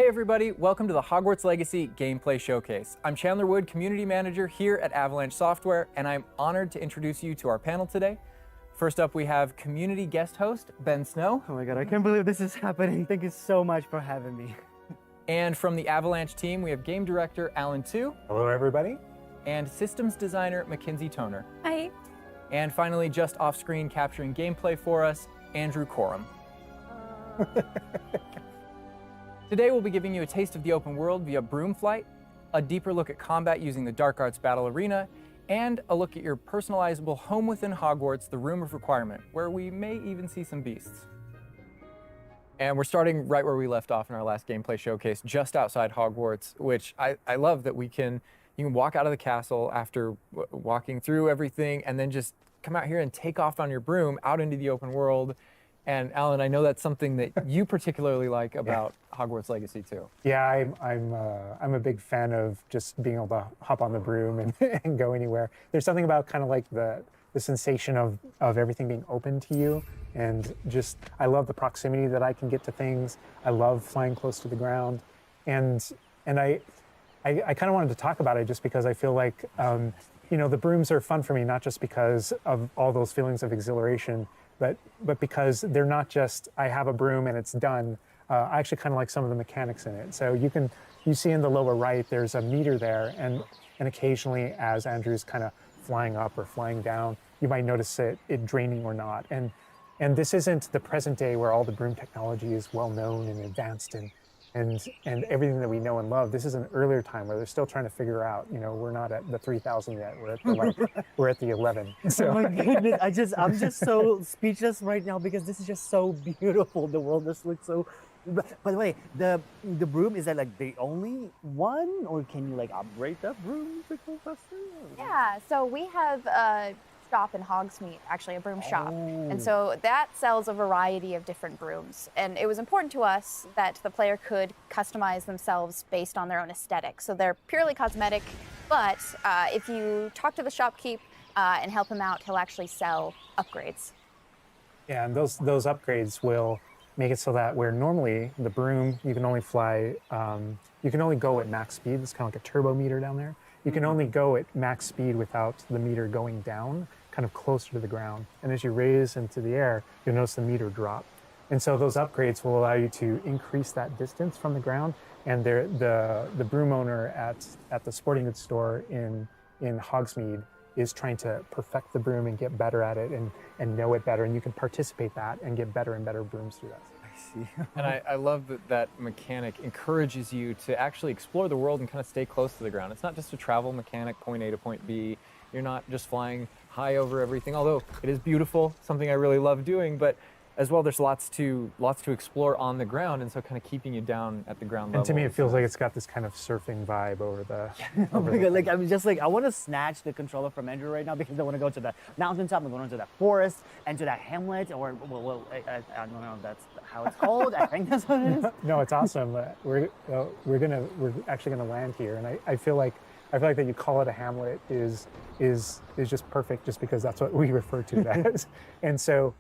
Hey everybody, welcome to the Hogwarts Legacy Gameplay Showcase. I'm Chandler Wood, Community Manager here at Avalanche Software, and I'm honored to introduce you to our panel today. First up, we have community guest host, Ben Snow. Oh my god, I can't believe this is happening. Thank you so much for having me. And from the Avalanche team, we have game director, Alan Tu. Hello everybody. And systems designer, Mackenzie Toner. Hi. And finally, just off screen capturing gameplay for us, Andrew Coram. Today we'll be giving you a taste of the open world via broom flight, a deeper look at combat using the Dark Arts Battle Arena, and a look at your personalizable home within Hogwarts, the Room of Requirement, where we may even see some beasts. And we're starting right where we left off in our last gameplay showcase, just outside Hogwarts, which I love that you can walk out of the castle after walking through everything and then just come out here and take off on your broom out into the open world. And Alan, I know that's something that you particularly like about Hogwarts Legacy too. Yeah, I'm a big fan of just being able to hop on the broom and go anywhere. There's something about kind of like the sensation of everything being open to you, and just I love the proximity that I can get to things. I love flying close to the ground, and I kind of wanted to talk about it just because I feel like the brooms are fun for me, not just because of all those feelings of exhilaration, but because they're not just, I have a broom and it's done. I actually kind of like some of the mechanics in it. So you see in the lower right, there's a meter there, and occasionally as Andrew's kind of flying up or flying down, you might notice it draining or not. And this isn't the present day where all the broom technology is well known and advanced and everything that we know and love. This is an earlier time where they're still trying to figure out, we're not at the 3,000 yet, we're at the 11. So. Oh my goodness, I'm just so speechless right now because this is just so beautiful. The world just looks so, by the way, the broom, is that like the only one, or can you like upgrade that broom to go faster? Yeah, so we have a shop in Hogsmeade, actually a broom shop. And so that sells a variety of different brooms. And it was important to us that the player could customize themselves based on their own aesthetic. So they're purely cosmetic, but if you talk to the shopkeep and help him out, he'll actually sell upgrades. Yeah, and those upgrades will make it so that where normally the broom, you can only fly, you can only go at max speed. It's kind of like a turbo meter down there. You can only go at max speed without the meter going down, kind of closer to the ground. And as you raise into the air, you'll notice the meter drop. And so those upgrades will allow you to increase that distance from the ground. And the broom owner at the sporting goods store in Hogsmeade is trying to perfect the broom and get better at it and know it better. And you can participate that and get better and better brooms through that. And I love that mechanic encourages you to actually explore the world and kind of stay close to the ground. It's not just a travel mechanic, point A to point B. You're not just flying high over everything, although it is beautiful, something I really love doing, but as well, there's lots to explore on the ground, and so kind of keeping you down at the ground level. And to me, it feels like it's got this kind of surfing vibe over the... Oh my god, I'm just like, I want to snatch the controller from Andrew right now because I want to go to the mountaintop, I'm going to the forest, and to that hamlet, or, I don't know if that's how it's called. I think that's what it is. No, it's awesome. We're actually gonna land here, and I feel like that you call it a hamlet is just perfect, just because that's what we refer to it as. And so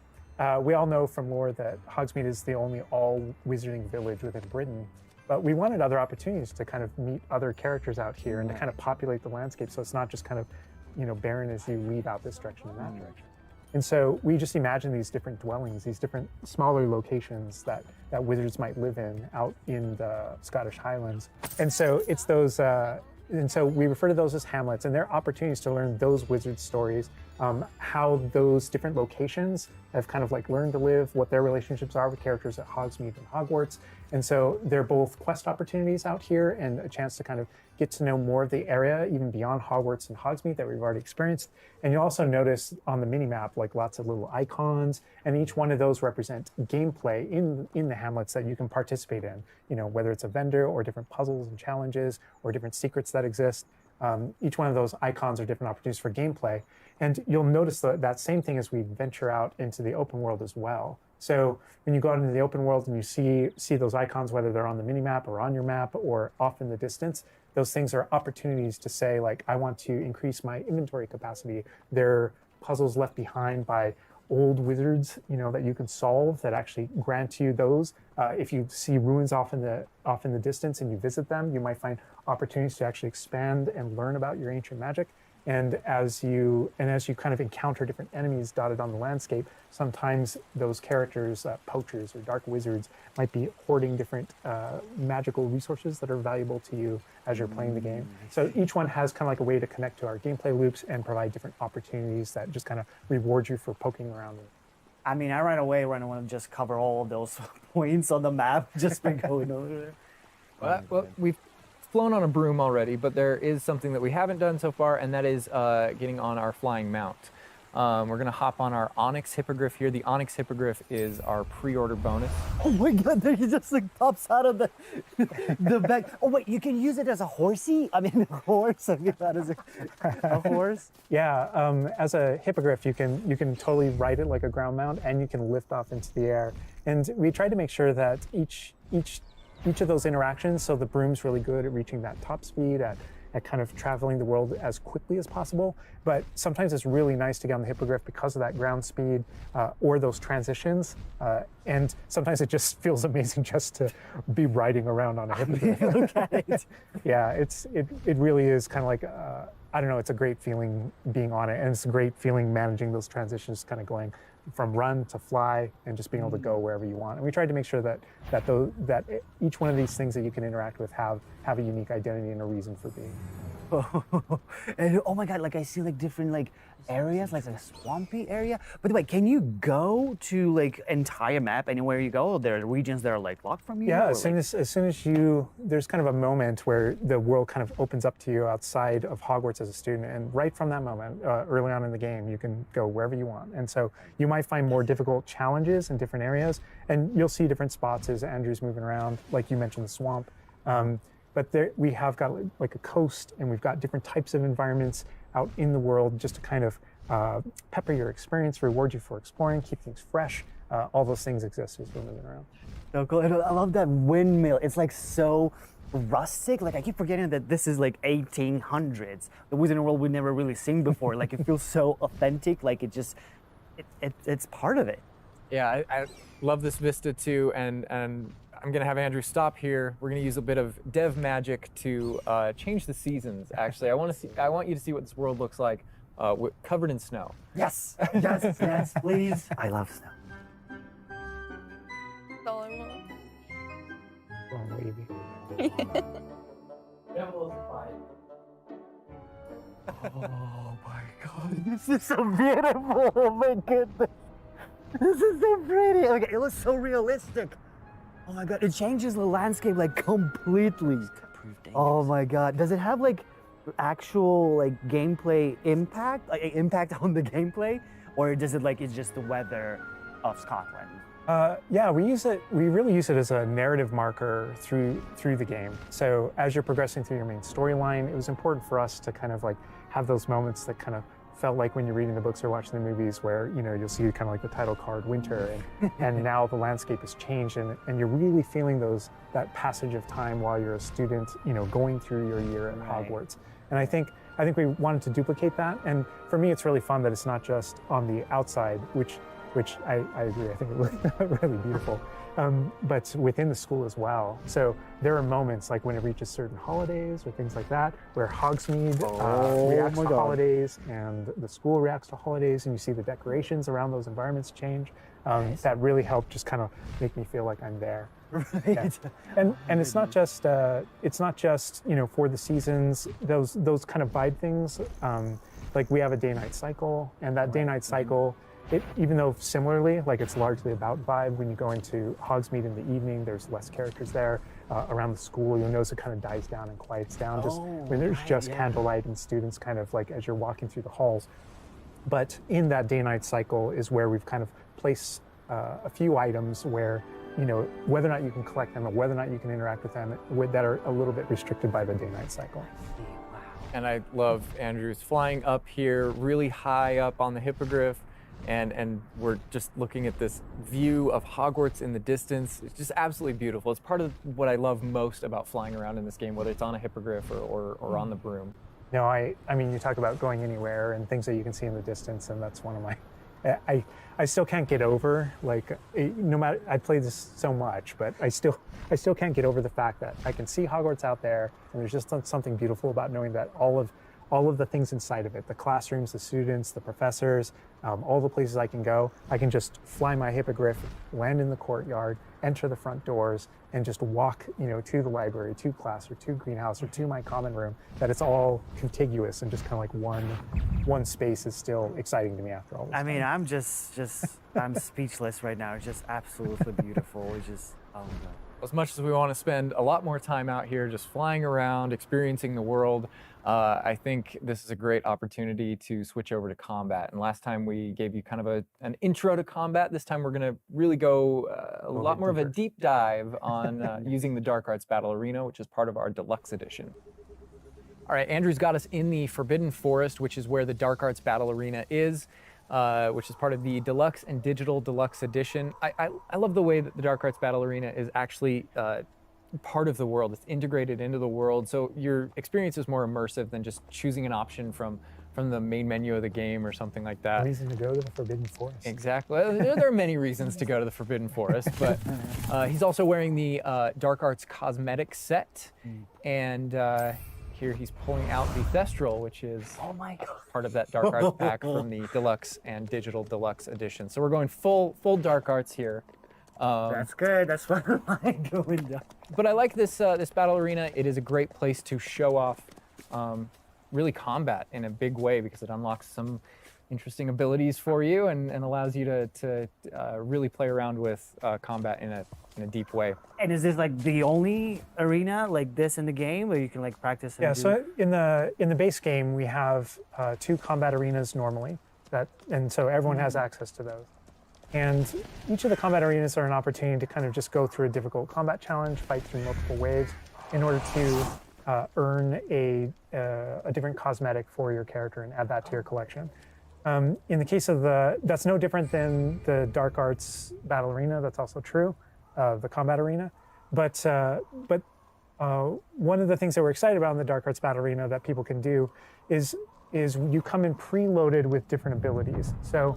we all know from lore that Hogsmeade is the only all wizarding village within Britain, but we wanted other opportunities to kind of meet other characters out here and to kind of populate the landscape, so it's not just kind of barren as you leave out this direction and that direction. And so we just imagine these different dwellings, these different smaller locations that wizards might live in out in the Scottish Highlands. And so it's those, and so we refer to those as hamlets, and they're opportunities to learn those wizard stories, how those different locations have kind of like learned to live, what their relationships are with characters at Hogsmeade and Hogwarts. And so they're both quest opportunities out here and a chance to kind of get to know more of the area, even beyond Hogwarts and Hogsmeade that we've already experienced. And you'll also notice on the mini-map, like lots of little icons, and each one of those represent gameplay in the hamlets that you can participate in, whether it's a vendor or different puzzles and challenges or different secrets that exist. Each one of those icons are different opportunities for gameplay. And you'll notice that same thing as we venture out into the open world as well. So when you go out into the open world and you see those icons, whether they're on the mini-map or on your map or off in the distance, those things are opportunities to say, like, I want to increase my inventory capacity. They're puzzles left behind by old wizards, that you can solve that actually grant you those. If you see ruins off in the distance and you visit them, you might find opportunities to actually expand and learn about your ancient magic. And as you kind of encounter different enemies dotted on the landscape, sometimes those characters, poachers or dark wizards, might be hoarding different magical resources that are valuable to you as you're playing the game. So each one has kind of like a way to connect to our gameplay loops and provide different opportunities that just kind of reward you for poking around. I mean, I right away want to just cover all of those points on the map just by going over there. Well, we've flown on a broom already, but there is something that we haven't done so far, and that is getting on our flying mount. We're going to hop on our Onyx Hippogriff here. The Onyx Hippogriff is our pre-order bonus. Oh my god, there he just like pops out of the back. Oh wait, you can use it as a horsey? I mean, a horse. I mean, that is a horse. Yeah, as a hippogriff, you can totally ride it like a ground mount, and you can lift off into the air. And we tried to make sure that each of those interactions, so the broom's really good at reaching that top speed, at kind of traveling the world as quickly as possible. But sometimes it's really nice to get on the hippogriff because of that ground speed or those transitions. And sometimes it just feels amazing just to be riding around on a hippogriff. Look at it. Yeah, it really is kind of like, I don't know, it's a great feeling being on it. And it's a great feeling managing those transitions, kind of going from run to fly and just being able to go wherever you want. And we tried to make sure that each one of these things that you can interact with have a unique identity and a reason for being. And oh my god, like I see like different like areas, like a swampy area. By the way, can you go to like entire map anywhere you go? Or there are regions that are like locked from you? Yeah, or, as soon as you, there's kind of a moment where the world kind of opens up to you outside of Hogwarts as a student, and right from that moment, early on in the game, you can go wherever you want. And so you might find more difficult challenges in different areas, and you'll see different spots as Andrew's moving around, like you mentioned, the swamp. But there, we have got like a coast, and we've got different types of environments out in the world just to kind of pepper your experience, reward you for exploring, keep things fresh. All those things exist as we're moving around. So cool. And I love that windmill. It's like so rustic. Like I keep forgetting that this is like 1800s. The Wizarding World we've never really seen before. Like it feels so authentic. Like it's part of it. Yeah, I love this vista too, and I'm gonna have Andrew stop here. We're gonna use a bit of dev magic to change the seasons. Actually, I want you to see what this world looks like, covered in snow. Yes, yes, yes, please. I love snow. That's all I want. Oh, baby. Oh my god, this is so beautiful. Oh my goodness. This is so pretty. Okay, it looks so realistic. Oh my god, it changes the landscape like completely. Oh my god, does it have like actual like gameplay impact, like impact on the gameplay, or does it like it's just the weather of Scotland? Yeah, we really use it as a narrative marker through the game. So as you're progressing through your main storyline, it was important for us to kind of like have those moments that kind of felt like when you're reading the books or watching the movies where, you'll see kind of like the title card winter and now the landscape has changed and you're really feeling that passage of time while you're a student, going through your year at Hogwarts. And I think we wanted to duplicate that. And for me, it's really fun that it's not just on the outside, which I agree, I think it looked really beautiful, but within the school as well. So there are moments like when it reaches certain holidays or things like that, where Hogsmeade reacts to holidays and the school reacts to holidays, and you see the decorations around those environments change. That really helped just kind of make me feel like I'm there. Right. Yeah. And it's not just for the seasons, those kind of vibe things. Like we have a day-night cycle, and that day-night cycle, even though similarly, like it's largely about vibe, when you go into Hogsmeade in the evening, there's less characters there. Around the school, you'll notice it kind of dies down and quiets down just when there's candlelight and students kind of like as you're walking through the halls. But in that day-night cycle is where we've kind of placed a few items where, whether or not you can collect them or whether or not you can interact with them that are a little bit restricted by the day-night cycle. And I love Andrew's flying up here, really high up on the hippogriff. And we're just looking at this view of Hogwarts in the distance. It's just absolutely beautiful. It's part of what I love most about flying around in this game, whether it's on a hippogriff or on the broom. No, I mean, you talk about going anywhere and things that you can see in the distance, and that's one of I still can't get over, like, no matter, I played this so much, but I still can't get over the fact that I can see Hogwarts out there, and there's just something beautiful about knowing that all of the things inside of it, the classrooms, the students, the professors, all the places I can go, I can just fly my hippogriff, land in the courtyard, enter the front doors, and just walk, to the library, to class, or to greenhouse, or to my common room, that it's all contiguous and just kind of like one space is still exciting to me after all this I mean, time. I'm speechless right now. It's just absolutely beautiful. It's just, oh my God. As much as we want to spend a lot more time out here just flying around, experiencing the world, I think this is a great opportunity to switch over to combat. And last time we gave you kind of an intro to combat. This time we're going to really go a lot more of a deep dive on using the Dark Arts Battle Arena, which is part of our deluxe edition. All right, Andrew's got us in the Forbidden Forest, which is where the Dark Arts Battle Arena is. Which is part of the Deluxe and Digital Deluxe Edition. I love the way that the Dark Arts Battle Arena is actually part of the world. It's integrated into the world, so your experience is more immersive than just choosing an option from the main menu of the game or something like that. A reason to go to the Forbidden Forest. Exactly. There are many reasons to go to the Forbidden Forest, but he's also wearing the Dark Arts cosmetic set, and here he's pulling out the Thestral, which is Oh my God. part of that Dark Arts pack from the Deluxe and Digital Deluxe Edition. So we're going full Dark Arts here. That's good. That's what I like going down. But I like this this battle arena. It is a great place to show off really combat in a big way, because it unlocks some interesting abilities for you and allows you to really play around with combat in a deep way. And is this like the only arena like this in the game where you can like practice? And Yeah, do... so in the base game we have 2 combat arenas normally, and so everyone has access to those. And each of the combat arenas are an opportunity to kind of just go through a difficult combat challenge, fight through multiple waves, in order to earn a different cosmetic for your character and add that to your collection. In the case of that's no different than the Dark Arts Battle Arena. That's also true, the combat arena. But one of the things that we're excited about in the Dark Arts Battle Arena that people can do is you come in preloaded with different abilities. So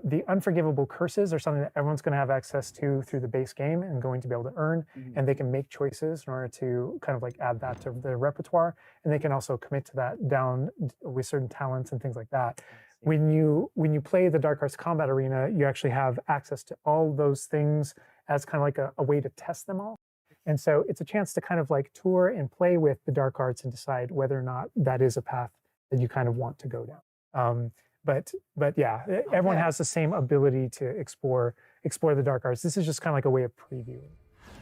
the unforgivable curses are something that everyone's going to have access to through the base game and going to be able to earn, and they can make choices in order to kind of like add that to their repertoire, and they can also commit to that down with certain talents and things like that. When you play the Dark Arts Combat Arena, you actually have access to all those things as kind of like a way to test them all. And so it's a chance to kind of like tour and play with the Dark Arts and decide whether or not that is a path that you kind of want to go down. But yeah, everyone has the same ability to explore the Dark Arts. This is just kind of like a way of previewing.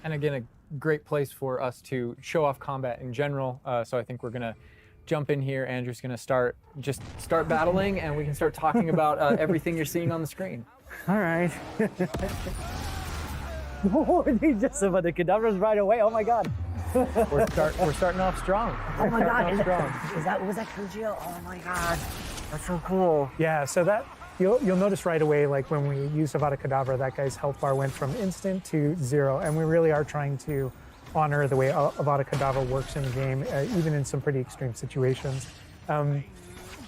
And again, a great place for us to show off combat in general. So I think we're gonna jump in here. Andrew's gonna start battling, and we can start talking about everything you're seeing on the screen. All right. Oh, they just about the cadavers right away. Oh my God. We're starting off strong. Oh my God. Strong. Was that Kujio? Oh my God. That's so cool. Yeah, so that you'll notice right away, like when we used Avada Kedavra, that guy's health bar went from instant to 0, and we really are trying to honor the way Avada Kedavra works in the game, even in some pretty extreme situations.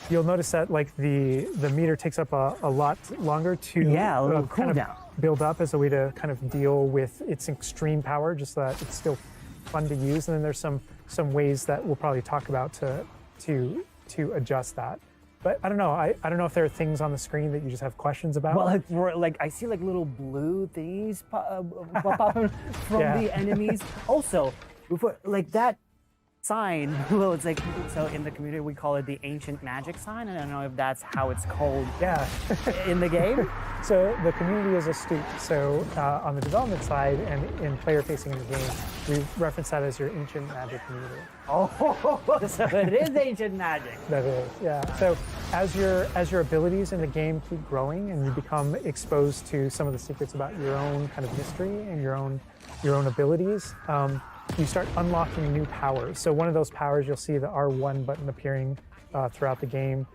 You'll notice that like the meter takes up a lot longer to a little kind of cooldown. build up as a way to kind of deal with its extreme power, just so that it's still fun to use. And then there's some ways that we'll probably talk about to adjust that. But I don't know. I don't know if there are things on the screen that you just have questions about. Well, like I see like little blue things pop up from the enemies. Also, before like that sign, well, it's like, so in the community we call it the ancient magic sign. I don't know if that's how it's called. Yeah. In the game. So the community is astute. So on the development side and in player facing in the game, we reference that as your ancient magic community. Oh, so it is ancient magic. That is, yeah. So as your abilities in the game keep growing and you become exposed to some of the secrets about your own kind of mystery and your own abilities, you start unlocking new powers. So one of those powers, you'll see the R1 button appearing throughout the game.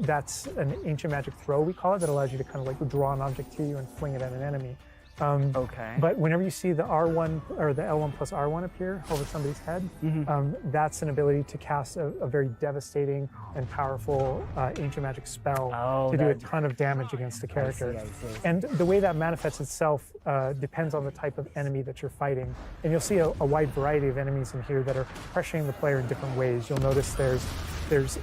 That's an ancient magic throw, we call it, that allows you to kind of like draw an object to you and fling it at an enemy. Okay. But whenever you see the R1 or the L1 plus R1 appear over somebody's head, that's an ability to cast a very devastating and powerful ancient magic spell to do a ton of damage against the character. I see. And the way that manifests itself depends on the type of enemy that you're fighting. And you'll see a wide variety of enemies in here that are pressuring the player in different ways. You'll notice there's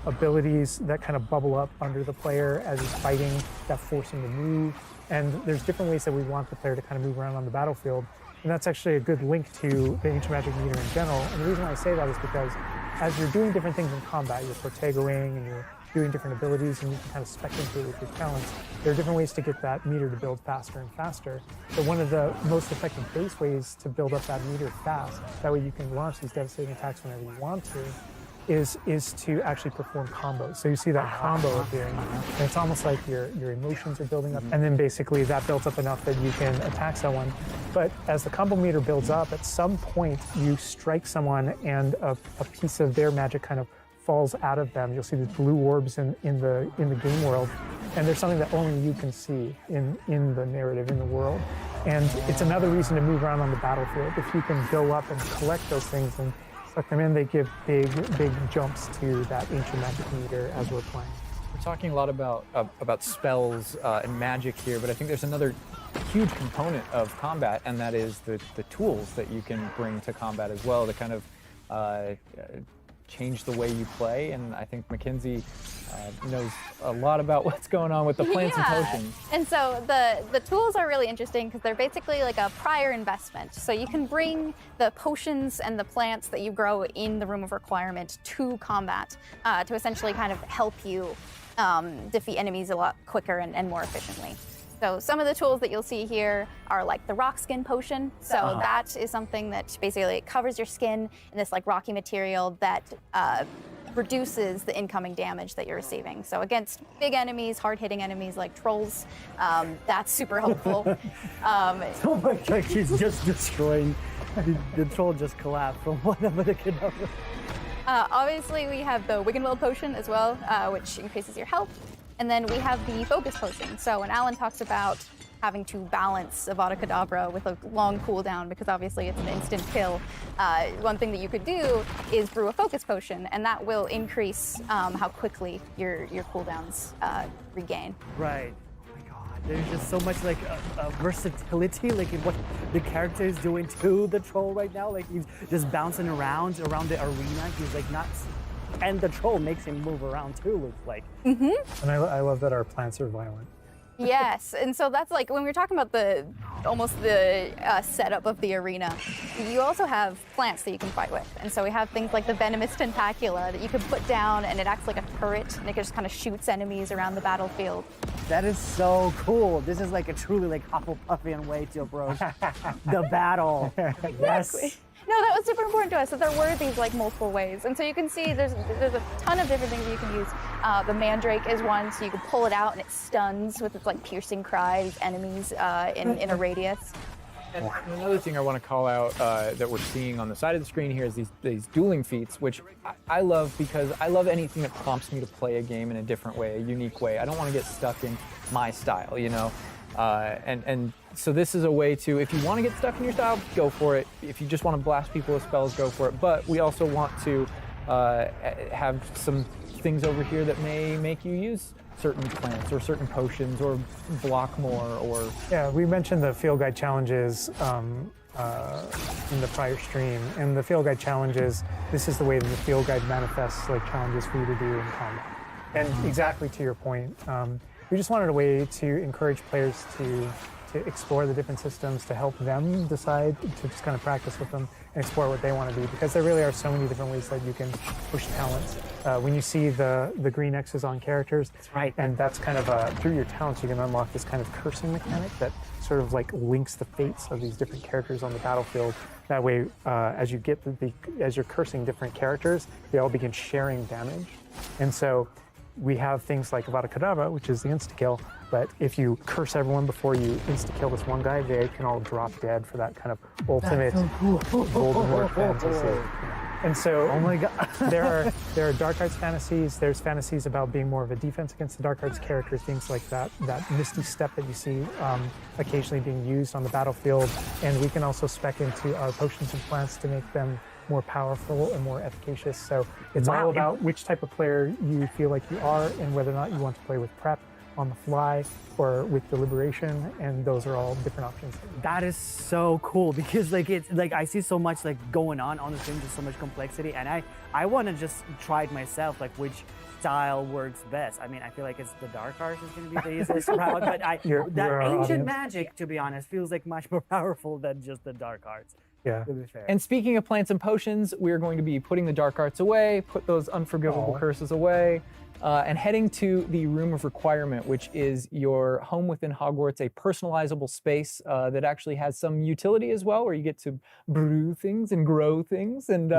abilities that kind of bubble up under the player as he's fighting that force him to move. And there's different ways that we want the player to kind of move around on the battlefield. And that's actually a good link to the ancient magic meter in general. And the reason why I say that is because as you're doing different things in combat, you're protegoing and you're doing different abilities and you can kind of spec into it with your talents, there are different ways to get that meter to build faster and faster. But one of the most effective base ways to build up that meter fast, that way you can launch these devastating attacks whenever you want to, is to actually perform combos. So you see that combo appearing, and it's almost like your emotions are building up, and then basically that builds up enough that you can attack someone. But as the combo meter builds up, at some point you strike someone and a piece of their magic kind of falls out of them. You'll see these blue orbs in the game world, and there's something that only you can see in the narrative, in the world. And it's another reason to move around on the battlefield. If you can go up and collect those things and suck them in, they give big jumps to that ancient magic meter as we're playing. We're talking a lot about spells and magic here, but I think there's another huge component of combat, and that is the tools that you can bring to combat as well to kind of change the way you play. And I think Mackenzie knows a lot about what's going on with the plants and potions. And so the tools are really interesting because they're basically like a prior investment. So you can bring the potions and the plants that you grow in the Room of Requirement to combat to essentially kind of help you defeat enemies a lot quicker and more efficiently. So some of the tools that you'll see here are like the rock skin potion. So that is something that basically covers your skin in this like rocky material that reduces the incoming damage that you're receiving. So against big enemies, hard-hitting enemies like trolls, that's super helpful. Oh my god, he's just destroying. The troll just collapsed from one of the cadavers. Obviously, we have the Wiggenweld potion as well, which increases your health. And then we have the focus potion. So when Alan talks about having to balance Avada Kedavra with a long cooldown, because obviously it's an instant kill, one thing that you could do is brew a focus potion, and that will increase how quickly your cooldowns regain. Right. Oh my god, there's just so much like versatility, like in what the character is doing to the troll right now. Like he's just bouncing around the arena. He's like not. And the troll makes him move around too, looks like. And I love that our plants are violent. Yes, and so that's like when we were talking about the setup of the arena, you also have plants that you can fight with. And so we have things like the venomous tentacula that you can put down, and it acts like a turret, and it just kind of shoots enemies around the battlefield. That is so cool. This is like a truly like Hufflepuffian way to approach the battle. Yes. No, that was super important to us, that there were these like multiple ways. And so you can see there's a ton of different things that you can use. The mandrake is one, so you can pull it out and it stuns with its like piercing cries enemies in a radius. And another thing I want to call out that we're seeing on the side of the screen here is these dueling feats, which I love because I love anything that prompts me to play a game in a different way, a unique way. I don't want to get stuck in my style, you know? And so this is a way to, if you want to get stuck in your style, go for it. If you just want to blast people with spells, go for it. But we also want to have some things over here that may make you use certain plants or certain potions or block more or... Yeah, we mentioned the field guide challenges in the prior stream. And the field guide challenges, this is the way that the field guide manifests like challenges for you to do in combat. And exactly to your point, we just wanted a way to encourage players to explore the different systems, to help them decide, to just kind of practice with them and explore what they want to do, because there really are so many different ways that you can push talents. When you see the green X's on characters, that's right. And that's kind of through your talents you can unlock this kind of cursing mechanic that sort of like links the fates of these different characters on the battlefield. That way, as you get as you're cursing different characters, they all begin sharing damage, and so. We have things like Avada Kedavra, which is the insta-kill, but if you curse everyone before you insta-kill this one guy, they can all drop dead for that kind of ultimate Voldemort fantasy. And so Oh my god. there are dark arts fantasies. There's fantasies about being more of a defense against the dark arts characters, things like that misty step that you see occasionally being used on the battlefield. And we can also spec into our potions and plants to make them more powerful and more efficacious. So it's all about which type of player you feel like you are and whether or not you want to play with prep on the fly or with deliberation, and those are all different options. That is so cool because like it's like I see so much like going on the screen, just so much complexity, and I want to just try it myself, like which style works best. I mean, I feel like it's the dark arts is going to be the easiest route, but You're that our ancient audience. magic, to be honest, feels like much more powerful than just the dark arts. Yeah. To be fair. And speaking of plants and potions, we're going to be putting the dark arts away, put those unforgivable curses away, and heading to the Room of Requirement, which is your home within Hogwarts, a personalizable space that actually has some utility as well, where you get to brew things and grow things and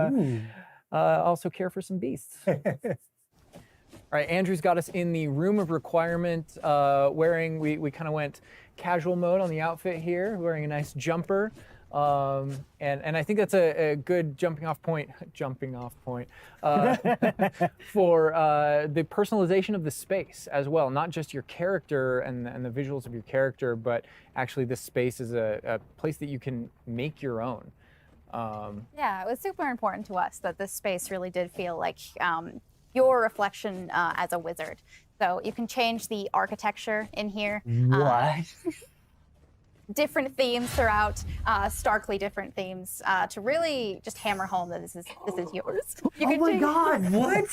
also care for some beasts. All right, Andrew's got us in the Room of Requirement, wearing, we kind of went casual mode on the outfit here, wearing a nice jumper. And I think that's a good jumping off point for the personalization of the space as well. Not just your character and the visuals of your character, but actually this space is a place that you can make your own. Yeah, it was super important to us that this space really did feel like your reflection as a wizard. So you can change the architecture in here. What? Different themes throughout, starkly different themes, to really just hammer home that this is yours. You Oh can my change- god, what?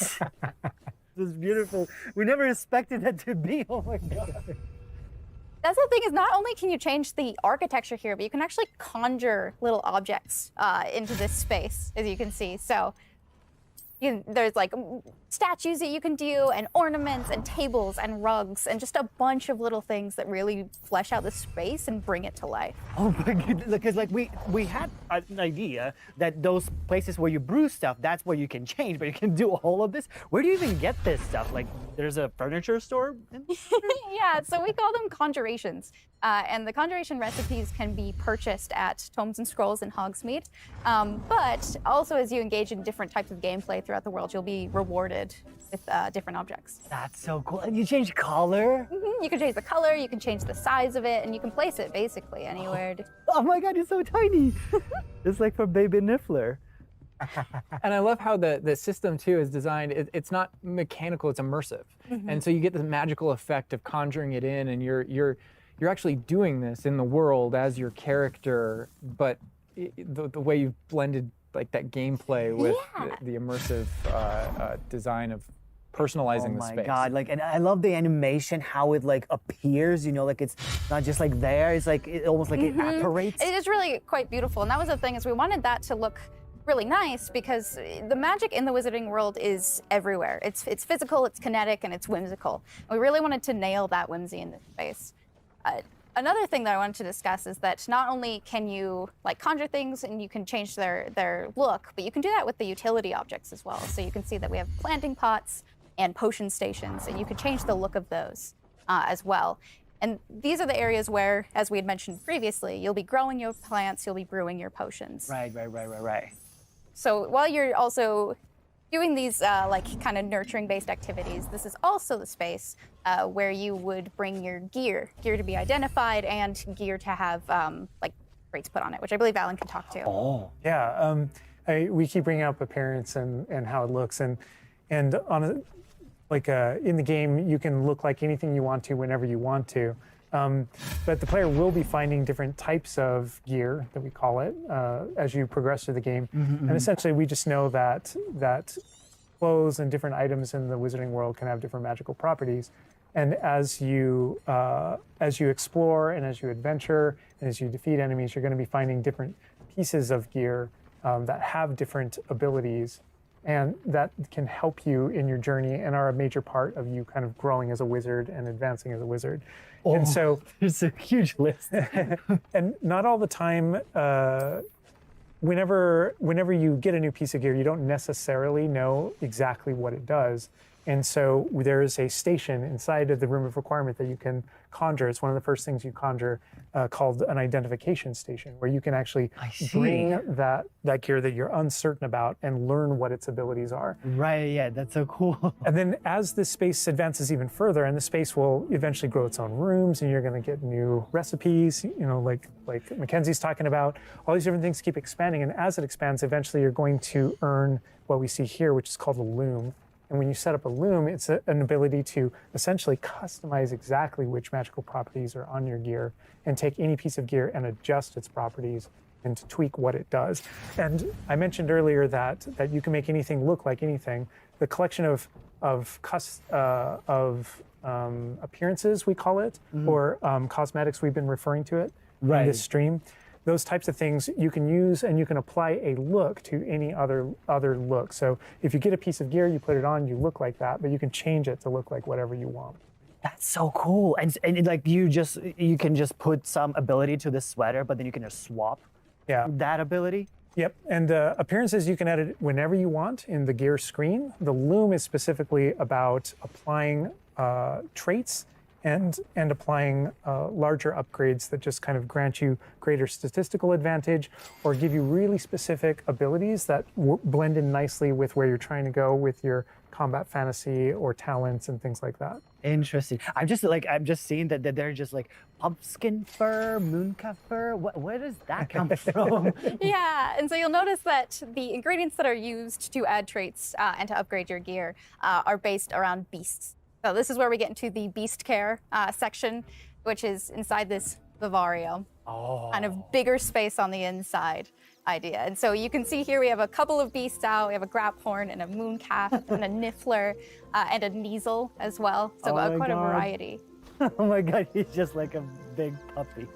This is beautiful. We never expected that to be. Oh my god. That's the thing, is not only can you change the architecture here, but you can actually conjure little objects into this space, as you can see. So there's like statues that you can do, and ornaments and tables and rugs and just a bunch of little things that really flesh out the space and bring it to life. Oh my goodness, because like we had an idea that those places where you brew stuff, that's where you can change, but you can do all of this. Where do you even get this stuff? Like there's a furniture store? Yeah, so we call them conjurations. And the conjuration recipes can be purchased at Tomes and Scrolls in Hogsmeade. But also as you engage in different types of gameplay throughout the world, you'll be rewarded with different objects. That's so cool. And you change color? You can change the color, you can change the size of it, and you can place it basically anywhere. Oh my god, it's so tiny. It's like for baby Niffler. And I love how the system too is designed. It's not mechanical; it's immersive, and so you get the magical effect of conjuring it in, and you're actually doing this in the world as your character. But the way you've blended like that gameplay with the immersive design of personalizing the space. Oh my god, like, and I love the animation, how it like appears, you know, like it's not just like there, it's like it almost like it apparates. It is really quite beautiful, and that was the thing, is we wanted that to look really nice because the magic in the wizarding world is everywhere. It's physical, it's kinetic, and it's whimsical. We really wanted to nail that whimsy in this space. Another thing that I wanted to discuss is that not only can you like conjure things and you can change their look, but you can do that with the utility objects as well. So you can see that we have planting pots and potion stations, and you can change the look of those as well. And these are the areas where, as we had mentioned previously, you'll be growing your plants, you'll be brewing your potions. Right. So while you're also doing these like kind of nurturing based activities, this is also the space where you would bring your gear to be identified and gear to have like rates put on it, which I believe Alan can talk to. Oh. Yeah, we keep bringing up appearance and how it looks, and on a, like in the game you can look like anything you want to whenever you want to, but the player will be finding different types of gear, that we call it, as you progress through the game. And essentially we just know that clothes and different items in the wizarding world can have different magical properties. And as you explore and as you adventure and as you defeat enemies, you're going to be finding different pieces of gear that have different abilities, and that can help you in your journey and are a major part of you kind of growing as a wizard and advancing as a wizard. And so There's a huge list. and not all the time, whenever you get a new piece of gear, you don't necessarily know exactly what it does. And so there is a station inside of the room of requirement that you can conjure. It's one of the first things you conjure, called an identification station, where you can actually bring that gear that you're uncertain about and learn what its abilities are. Right, yeah, that's so cool. And then as this space advances even further, and the space will eventually grow its own rooms, and you're going to get new recipes, like Mackenzie's talking about, all these different things keep expanding. And as it expands, eventually you're going to earn what we see here, which is called a loom. And when you set up a loom, it's an ability to essentially customize exactly which magical properties are on your gear and take any piece of gear and adjust its properties and to tweak what it does. And I mentioned earlier that you can make anything look like anything. The collection of appearances, we call it, or cosmetics, we've been referring to it in this stream. Those types of things you can use, and you can apply a look to any other look. So if you get a piece of gear, you put it on, you look like that, but you can change it to look like whatever you want. That's so cool. And like you can just put some ability to this sweater, but then you can just swap that ability. Yep, and appearances you can edit whenever you want in the gear screen. The loom is specifically about applying traits and applying larger upgrades that just kind of grant you greater statistical advantage or give you really specific abilities that blend in nicely with where you're trying to go with your combat fantasy or talents and things like that. Interesting. I'm just seeing that they're just like pumpkin fur, mooncalf fur. Where does that come from? Yeah, and so you'll notice that the ingredients that are used to add traits and to upgrade your gear are based around beasts. So this is where we get into the beast care section, which is inside this vivarium. Kind of bigger space on the inside idea. And so you can see here we have a couple of beasts out. We have a graphorn and a mooncalf and a niffler and a Kneasel as well. So quite a variety. Oh my God, he's just like a big puppy.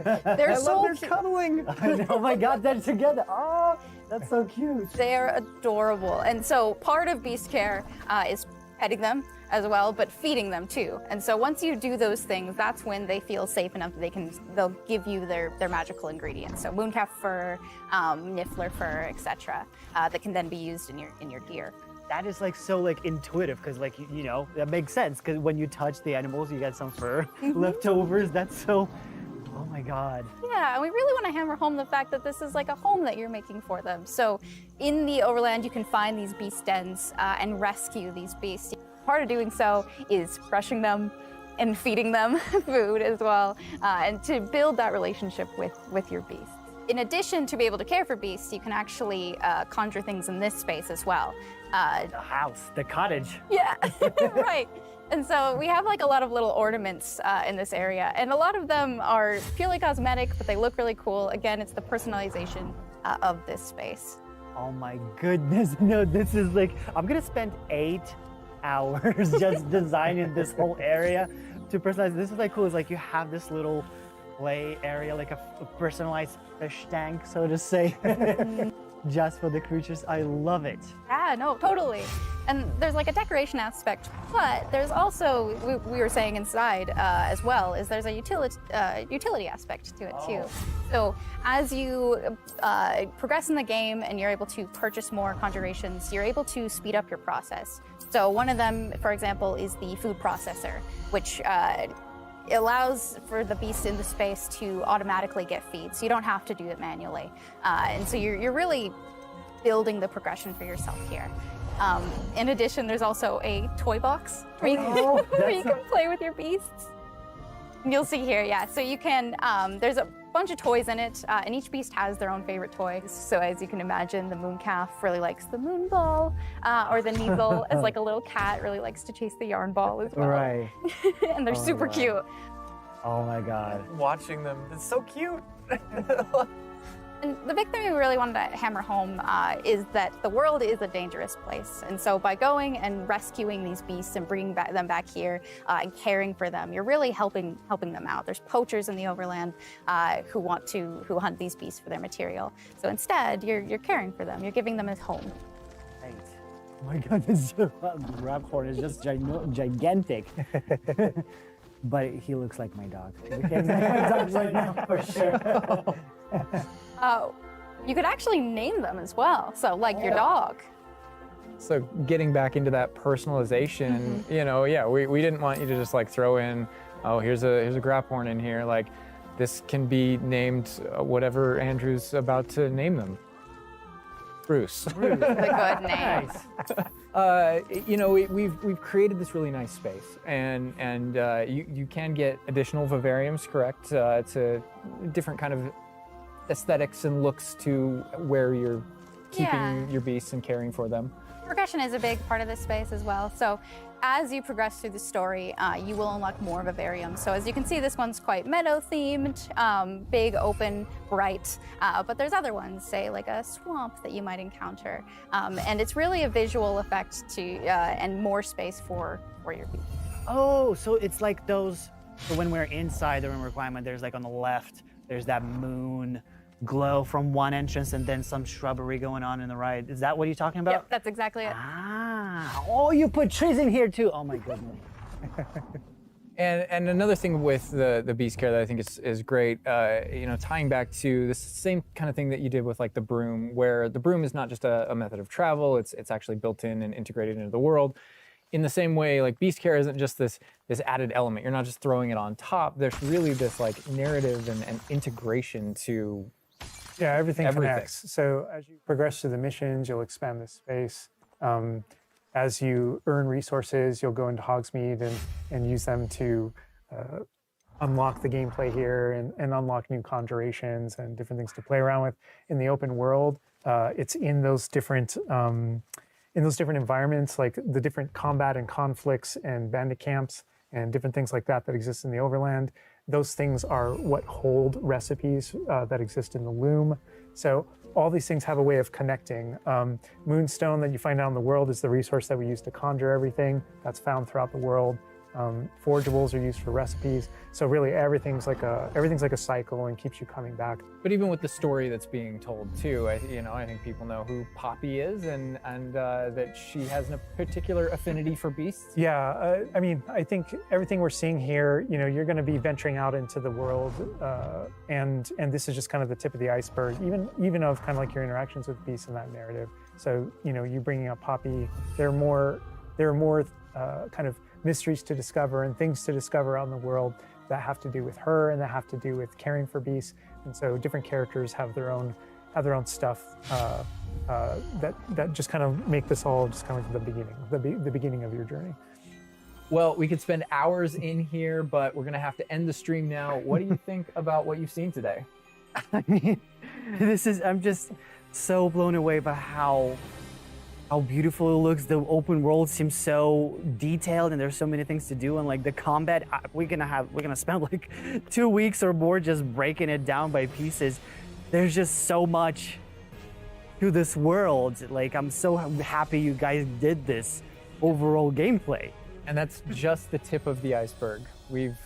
They're so cute. Cuddling. Oh my God, they're together. Oh, that's so cute. They're adorable. And so part of beast care is petting them as well, but feeding them too. And so once you do those things, that's when they feel safe enough that they'll give you their magical ingredients. So mooncalf fur, niffler fur, etc. That can then be used in your gear. That is like so like intuitive because like that makes sense because when you touch the animals, you get some fur leftovers. That's so. Oh my God. Yeah, and we really want to hammer home the fact that this is like a home that you're making for them. So in the overland, you can find these beast dens and rescue these beasts. Part of doing so is brushing them and feeding them food as well, and to build that relationship with your beasts. In addition to be able to care for beasts, you can actually conjure things in this space as well. The house, the cottage. Yeah, right. And so we have like a lot of little ornaments in this area, and a lot of them are purely cosmetic, but they look really cool. Again, it's the personalization of this space. Oh my goodness, no, this is like, I'm gonna spend 8 hours just designing this whole area to personalize. This is like cool, it's like you have this little play area, like a personalized fish tank, so to say. Just for the creatures. I love it. Yeah, no, totally. And there's like a decoration aspect, but there's also, we were saying inside as well, is there's a utility aspect to it too. So as you progress in the game and you're able to purchase more conjurations, you're able to speed up your process. So one of them, for example, is the food processor, which allows for the beast in the space to automatically get feed, so you don't have to do it manually. And so you're really building the progression for yourself here. In addition, there's also a toy box where you can play with your beasts. And you'll see here, yeah. So you can, there's a bunch of toys in it, and each beast has their own favorite toy. So as you can imagine, the mooncalf really likes the moon ball, or the Kneasel, as like a little cat, really likes to chase the yarn ball as well. Right. And they're super cute. Oh my God. Watching them, it's so cute. And the big thing we really wanted to hammer home is that the world is a dangerous place. And so by going and rescuing these beasts and bringing them back here and caring for them, you're really helping them out. There's poachers in the overland who hunt these beasts for their material. So instead, you're caring for them. You're giving them a home. Right. Oh my God, this graphorn is just gigantic. But he looks like my dog. My dog right now, for sure. You could actually name them as well. So like your dog. So getting back into that personalization, you know, yeah, we didn't want you to just like throw in, oh, here's a Graphorn in here. Like, this can be named whatever Andrew's about to name them. Bruce. The good name. You know, we've created this really nice space, and you can get additional vivariums, correct, to different kind of aesthetics and looks to where you're keeping your beasts and caring for them. Progression is a big part of this space as well. So as you progress through the story, you will unlock more vivariums. So as you can see, this one's quite meadow themed, big, open, bright. But there's other ones, say like a swamp that you might encounter. And it's really a visual effect to and more space for your beast. Oh, so it's like those, so when we're inside the room requirement, there's like on the left, there's that moon glow from one entrance and then some shrubbery going on in the right. Is that what you're talking about? Yep, that's exactly it. Ah, oh, you put trees in here too. Oh my goodness. And another thing with the beast care that I think is great, you know, tying back to the same kind of thing that you did with like the broom, where the broom is not just a method of travel, it's actually built in and integrated into the world. In the same way, like beast care isn't just this added element. You're not just throwing it on top. There's really this like narrative and integration to everything connects. So as you progress through the missions, you'll expand the space. As you earn resources, you'll go into Hogsmeade and use them to unlock the gameplay here and unlock new conjurations and different things to play around with. In the open world, it's in those different environments, like the different combat and conflicts and bandit camps and different things like that exist in the overland. Those things are what hold recipes that exist in the loom. So all these things have a way of connecting. Moonstone that you find out in the world is the resource that we use to conjure everything that's found throughout the world. Forgeables are used for recipes. So really everything's like a cycle and keeps you coming back. But even with the story that's being told too, I think people know who Poppy is and that she has a particular affinity for beasts. Yeah, I mean, I think everything we're seeing here, you know, you're going to be venturing out into the world, and this is just kind of the tip of the iceberg, even of kind of like your interactions with beasts in that narrative. So, you know, you bringing up Poppy, there are more kind of mysteries to discover and things to discover out in the world that have to do with her and that have to do with caring for beasts. And so different characters have their own stuff that just kind of make this all just kind of the beginning of your journey. Well, we could spend hours in here, but we're gonna have to end the stream now. What do you think about what you've seen today? I mean, I'm just so blown away by how beautiful it looks. The open world seems so detailed and there's so many things to do, and like the combat, we're gonna spend like 2 weeks or more just breaking it down by pieces. There's just so much to this world. Like, I'm so happy you guys did this overall gameplay. And that's just the tip of the iceberg. We've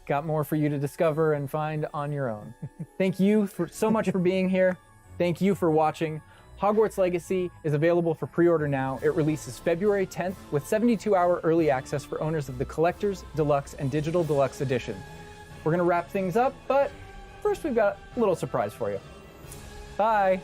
got more for you to discover and find on your own. Thank you so much for being here. Thank you for watching. Hogwarts Legacy is available for pre-order now. It releases February 10th with 72-hour early access for owners of the Collector's, Deluxe, and Digital Deluxe Edition. We're gonna wrap things up, but first we've got a little surprise for you. Bye.